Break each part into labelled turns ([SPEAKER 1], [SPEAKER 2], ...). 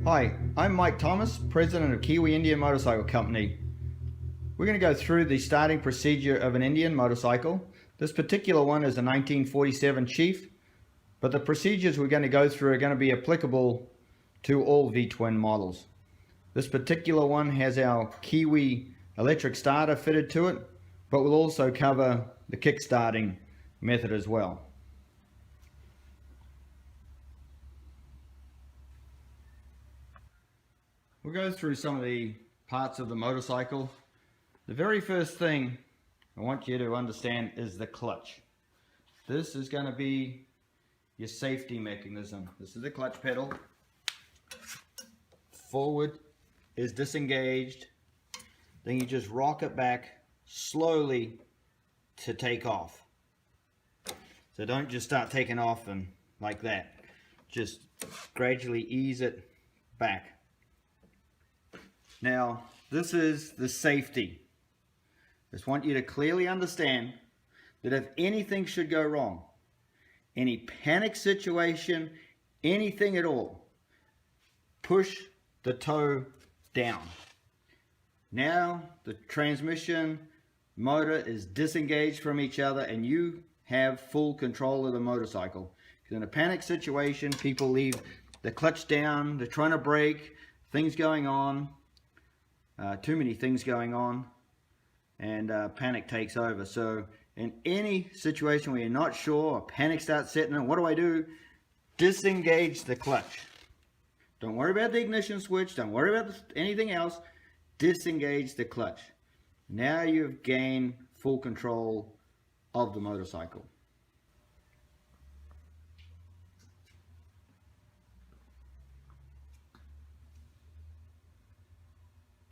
[SPEAKER 1] Hi, I'm Mike Thomas, President of Kiwi Indian Motorcycle Company. We're going to go through the starting procedure of an Indian motorcycle. This particular one is a 1947 Chief, but the procedures we're going to go through are going to be applicable to all V-twin models. This particular one has our Kiwi electric starter fitted to it, but we'll also cover the kick-starting method as well. We'll go through some of the parts of the motorcycle. The very first thing I want you to understand is the clutch. This is going to be your safety mechanism. This is the clutch pedal. Forward is disengaged. Then you just rock it back slowly to take off. So don't just start taking off and like that. Just gradually ease it back. Now, this is the safety. Just want you to clearly understand that if anything should go wrong, any panic situation, anything at all, push the toe down. Now the transmission motor is disengaged from each other and you have full control of the motorcycle. Because in a panic situation, people leave the clutch down, they're trying to brake, things going on. Too many things going on, and panic takes over. So in any situation where you're not sure, panic starts setting in, what do I do? Disengage the clutch. Don't worry about the ignition switch, don't worry about anything else. Disengage the clutch. Now you've gained full control of the motorcycle.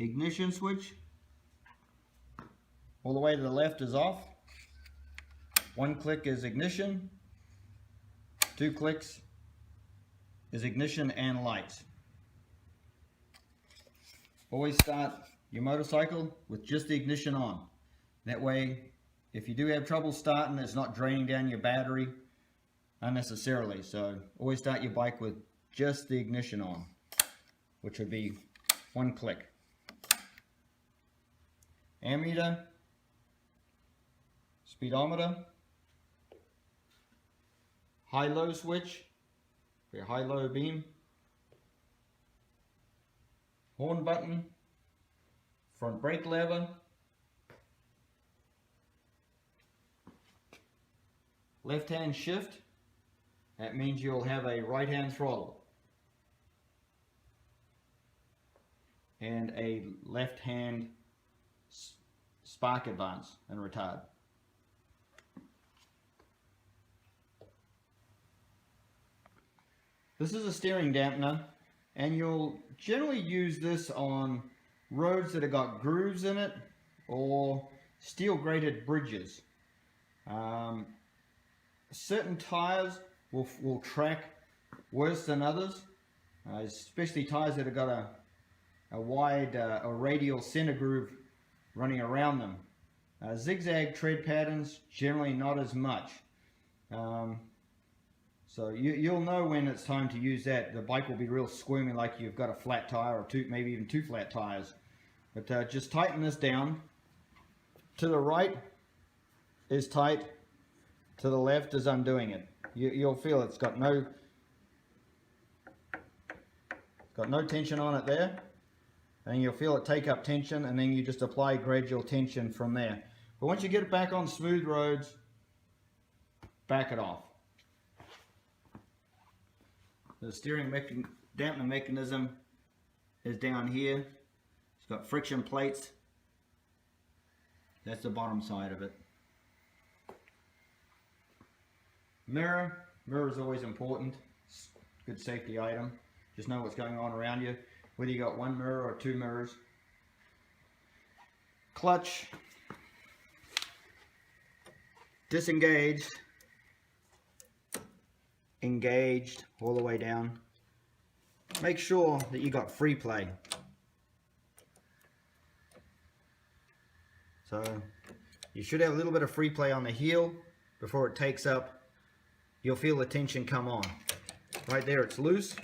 [SPEAKER 1] Ignition switch all the way to the left is off. One click is ignition. 2 clicks is ignition and lights. Always start your motorcycle with just the ignition on. That way, if you do have trouble starting, it's not draining down your battery unnecessarily. So always start your bike with just the ignition on, which would be 1 click. Ammeter, speedometer, high-low switch for your high-low beam, horn button, front brake lever, left-hand shift, that means you'll have a right-hand throttle, and a left-hand spark advance and retard. This is a steering dampener, and you'll generally use this on roads that have got grooves in it or steel grated bridges. Certain tires will track worse than others, especially tires that have got a wide a radial center groove running around them. Zigzag tread patterns, generally not as much. So you'll know when it's time to use that. The bike will be real squirmy, like you've got a flat tire or two, maybe even 2 flat tires. But just tighten this down. To the right is tight, to the left is undoing it. You'll feel it's got no tension on it there. And you'll feel it take up tension, and then you just apply gradual tension from there. But once you get it back on smooth roads, back it off. The steering dampener mechanism is down here. It's got friction plates. That's the bottom side of it. Mirror is always important. It's a good safety item. Just know what's going on around you, whether you got 1 mirror or 2 mirrors. Clutch, disengaged, engaged all the way down. Make sure that you got free play. So you should have a little bit of free play on the heel before it takes up you'll feel the tension come on. Right there, it's loose.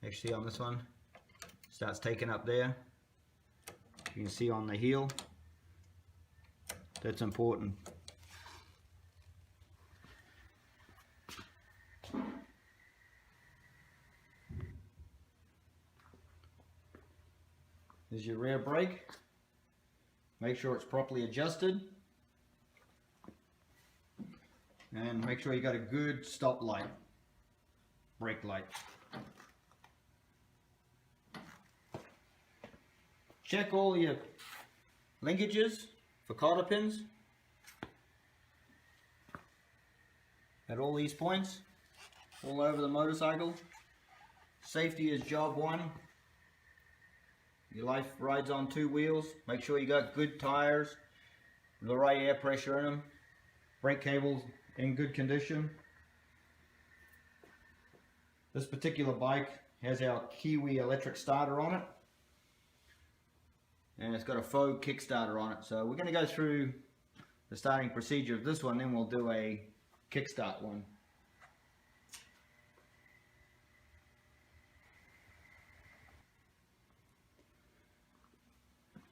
[SPEAKER 1] Actually, on this one, starts taking up there. You can see on the heel. That's important. There's your rear brake. Make sure it's properly adjusted. And make sure you got a good stop light, brake light. Check all your linkages for cotter pins at all these points, all over the motorcycle. Safety is job one. Your life rides on two wheels. Make sure you got good tires, the right air pressure in them, brake cables in good condition. This particular bike has our Kiwi electric starter on it, and it's got a faux Kickstarter on it. So we're going to go through the starting procedure of this one, then we'll do a kickstart one.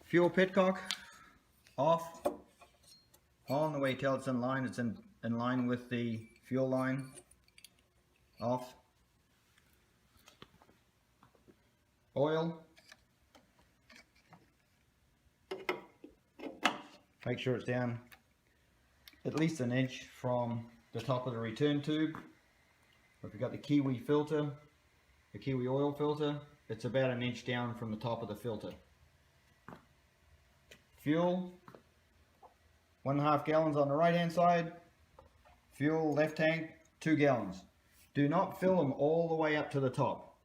[SPEAKER 1] Fuel petcock off. On the way you tell it's in line, it's in line with the fuel line. Off. Oil. Make sure it's down at least an inch from the top of the return tube. If you've got the Kiwi filter, the Kiwi Oil Filter, it's about an inch down from the top of the filter. Fuel, 1.5 gallons on the right hand side. Fuel, left tank, 2 gallons. Do not fill them all the way up to the top.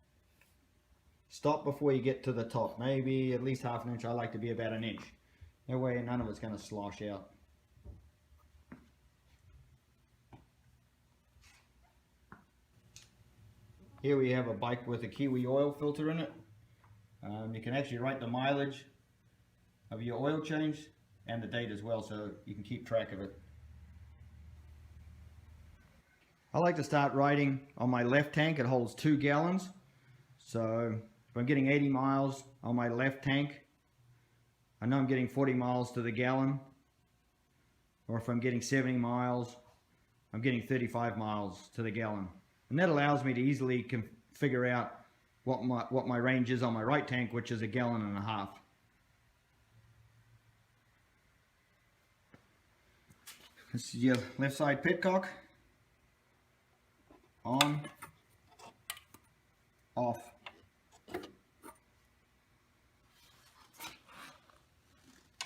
[SPEAKER 1] Stop before you get to the top, maybe at least half an inch. I like to be about an inch. That way none of it's going to slosh out. Here we have a bike with a Kiwi oil filter in it. You can actually write the mileage of your oil change and the date as well, so you can keep track of it. I like to start writing on my left tank. It holds 2 gallons. So if I'm getting 80 miles on my left tank, I know I'm getting 40 miles to the gallon. Or if I'm getting 70 miles, I'm getting 35 miles to the gallon. And that allows me to easily figure out what my range is on my right tank, which is 1.5 gallons. This is your left side petcock. On, off.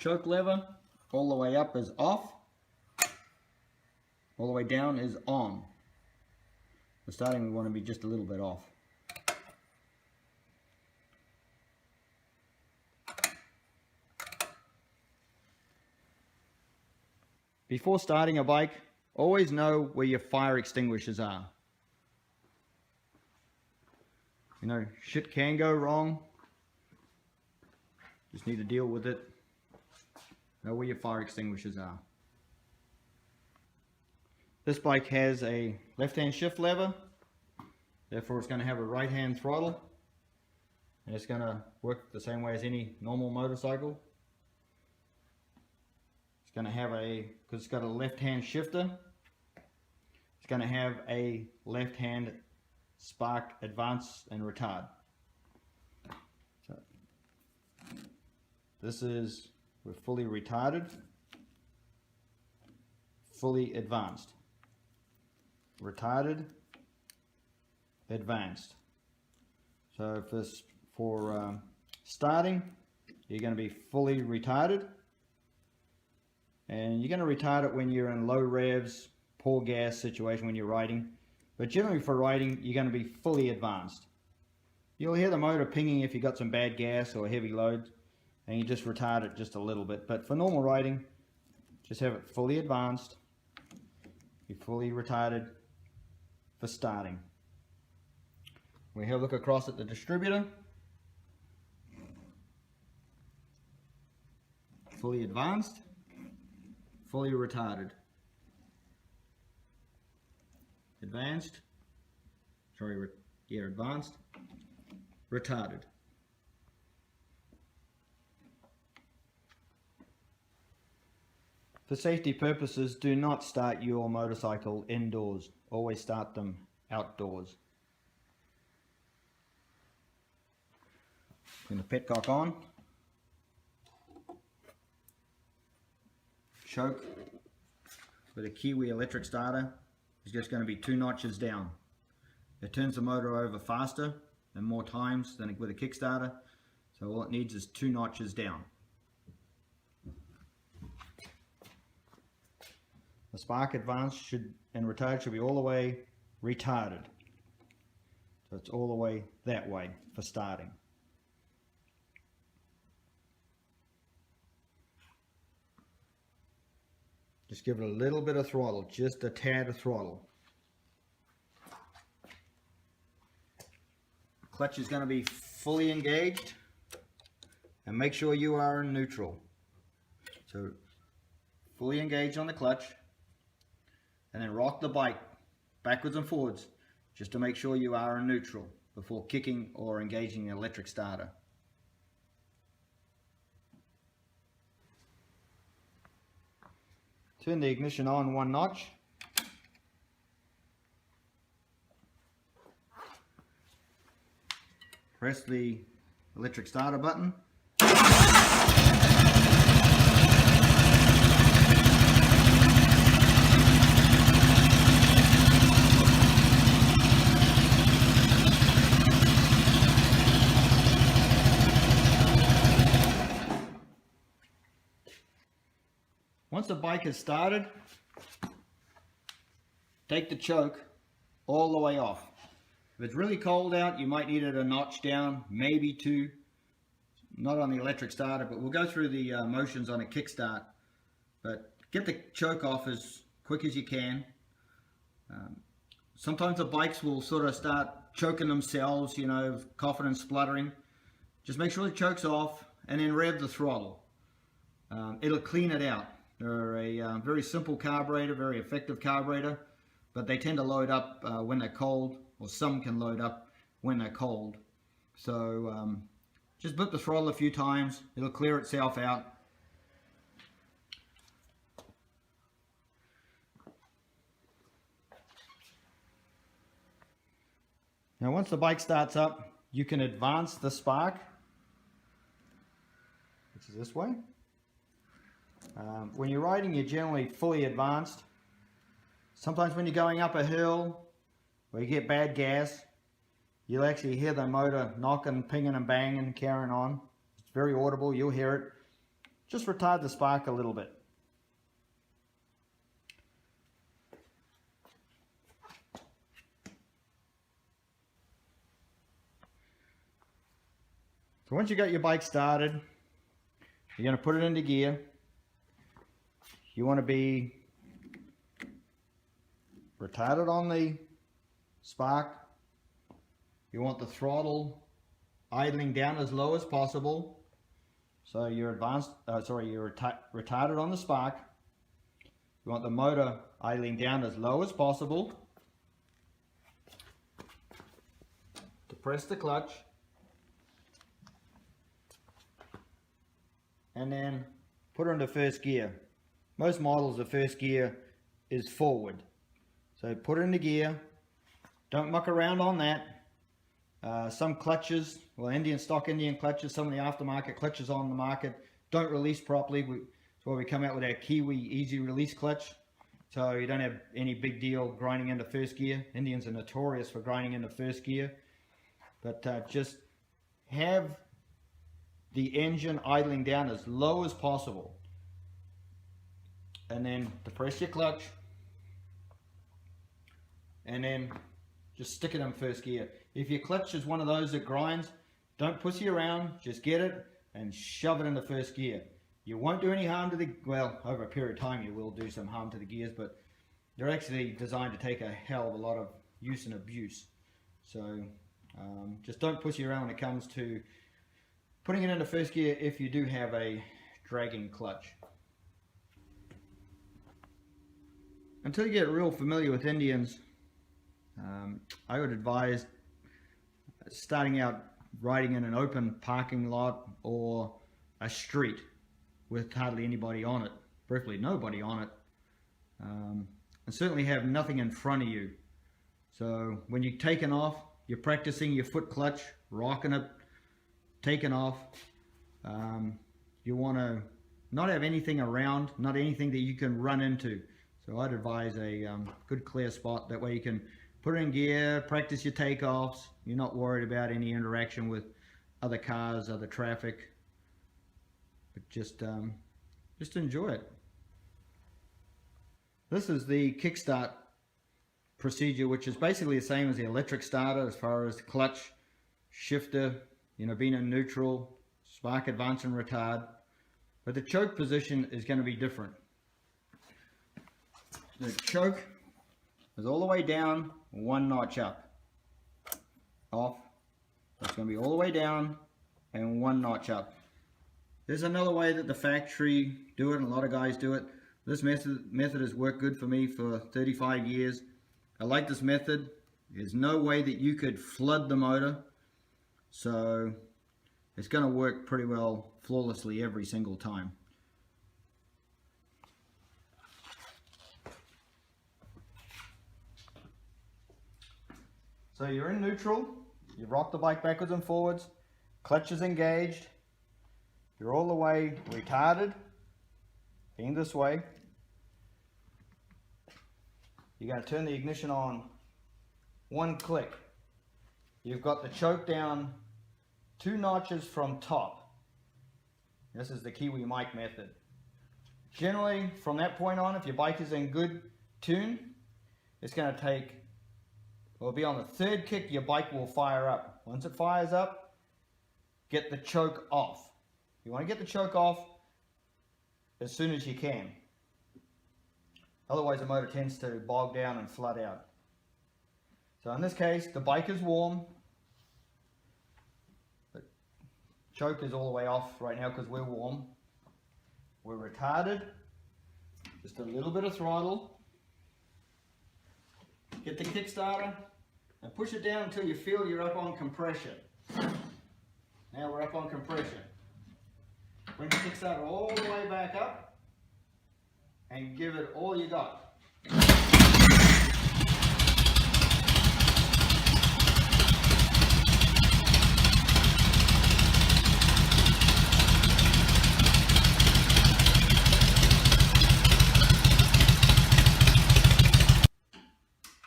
[SPEAKER 1] Choke lever, all the way up is off, all the way down is on. For starting, we want to be just a little bit off. Before starting a bike, always know where your fire extinguishers are. You know, shit can go wrong. Just need to deal with it. Know where your fire extinguishers are. This bike has a left-hand shift lever. Therefore, it's going to have a right-hand throttle. And it's going to work the same way as any normal motorcycle. It's going to have because it's got a left-hand shifter, it's going to have a left-hand spark advance and retard. So this is, we're fully retarded, fully advanced, retarded, advanced. So for starting, you're going to be fully retarded, and you're going to retard it when you're in low revs, poor gas situation when you're riding. But generally for riding, you're going to be fully advanced. You'll hear the motor pinging if you got some bad gas or heavy load, and you just retard it just a little bit. But for normal riding, just have it fully advanced, be fully retarded for starting. We have a look across at the distributor. Fully advanced, fully retarded. Advanced, advanced, retarded. For safety purposes, do not start your motorcycle indoors. Always start them outdoors. Putting the petcock on. Choke with a Kiwi electric starter is just going to be 2 notches down. It turns the motor over faster and more times than with a Kickstarter, so all it needs is 2 notches down. The spark advance and retarded should be all the way retarded. So it's all the way that way for starting. Just give it a little bit of throttle, just a tad of throttle. Clutch is going to be fully engaged, and make sure you are in neutral. So fully engaged on the clutch, and then rock the bike backwards and forwards just to make sure you are in neutral before kicking or engaging the electric starter. Turn the ignition on 1 notch. Press the electric starter button. Once the bike is started, take the choke all the way off. If it's really cold out, you might need it a notch down, maybe 2. Not on the electric starter, but we'll go through the motions on a kickstart. But get the choke off as quick as you can. Sometimes the bikes will sort of start choking themselves, you know, coughing and spluttering. Just make sure the choke's off and then rev the throttle. It'll clean it out. They're a very simple carburetor, very effective carburetor, but they tend to load up when they're cold, or some can load up when they're cold. So just blip the throttle a few times, it'll clear itself out. Now once the bike starts up, you can advance the spark, which is this way. When you're riding, you're generally fully advanced. Sometimes when you're going up a hill or you get bad gas, you'll actually hear the motor knocking, pinging and banging, carrying on. It's very audible, you'll hear it. Just retard the spark a little bit. So once you got your bike started, you're going to put it into gear. You want to be retarded on the spark. You want the throttle idling down as low as possible. So you're retarded on the spark. You want the motor idling down as low as possible. Depress the clutch. And then put her into first gear. Most models, the first gear is forward. So put it into gear. Don't muck around on that. Some clutches, well, stock Indian clutches, some of the aftermarket clutches on the market don't release properly. That's why we come out with our Kiwi easy release clutch. So you don't have any big deal grinding into first gear. Indians are notorious for grinding into first gear. But just have the engine idling down as low as possible. And then depress your clutch. And then just stick it in first gear. If your clutch is one of those that grinds, don't pussy around, just get it and shove it into first gear. You won't do any harm to the, well, over a period of time you will do some harm to the gears, but they're actually designed to take a hell of a lot of use and abuse. So just don't pussy around when it comes to putting it into first gear if you do have a dragging clutch. until you get real familiar with Indians, I would advise starting out riding in an open parking lot or a street with hardly anybody on it, preferably nobody on it, and certainly have nothing in front of you. So when you're taking off, you're practicing your foot clutch, rocking it, taking off. You want to not have anything around, not anything that you can run into. So I'd advise a good clear spot. That way you can put it in gear, practice your takeoffs. You're not worried about any interaction with other cars, other traffic, but just enjoy it. This is the Kickstart procedure, which is basically the same as the electric starter as far as clutch, shifter, being in neutral, spark, advance, and retard. But the choke position is going to be different. The choke is all the way down, one notch up. Off. That's going to be all the way down and one notch up. There's another way that the factory do it, and a lot of guys do it. This method has worked good for me for 35 years. I like this method. There's no way that you could flood the motor, so it's going to work pretty well, flawlessly every single time. So you're in neutral, you rock the bike backwards and forwards, clutch is engaged, you're all the way retarded, being this way. You're going to turn the ignition on, one click. You've got the choke down 2 notches from top. This is the Kiwi mic method. Generally, from that point on, if your bike is in good tune, it's going to take, it'll be on the 3rd kick, your bike will fire up. Once it fires up, get the choke off. You want to get the choke off as soon as you can. Otherwise the motor tends to bog down and flood out. So in this case, the bike is warm. The choke is all the way off right now because we're warm. We're retarded. Just a little bit of throttle. Get the Kickstarter and push it down until you feel you're up on compression. Now we're up on compression. Bring the Kickstarter all the way back up and give it all you got.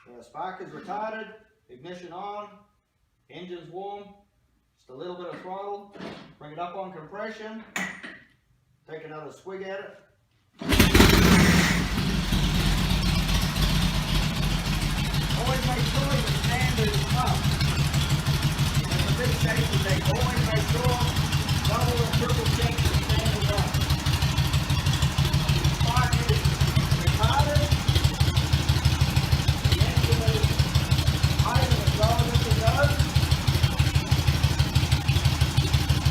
[SPEAKER 1] The spark is retarded, ignition on, engine's warm, just a little bit of throttle, bring it up on compression, take another swig at it. Always make sure the standard is up. That's a big safety thing. Always make sure double and triple check the standard up. Spark is retarded. The engine is higher than as low as it goes.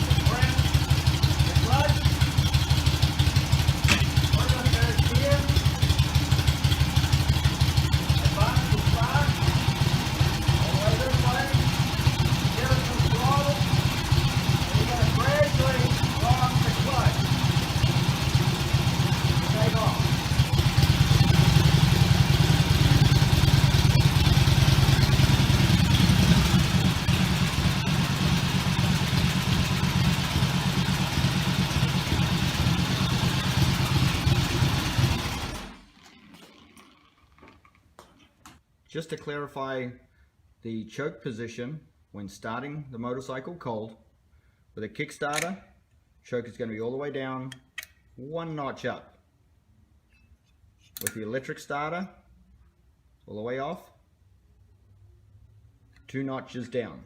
[SPEAKER 1] The brake, the clutch. We're going to go here. Advance the spark. All the way this way. Give it some throttle. And you're going to gradually lock the clutch. Take off. Just to clarify the choke position when starting the motorcycle cold, with a Kickstarter, choke is going to be all the way down, 1 notch up. With the electric starter, all the way off, 2 notches down.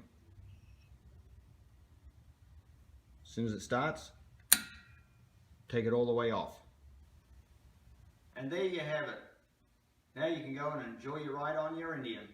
[SPEAKER 1] As soon as it starts, take it all the way off. And there you have it. Now you can go and enjoy your ride on your Indian.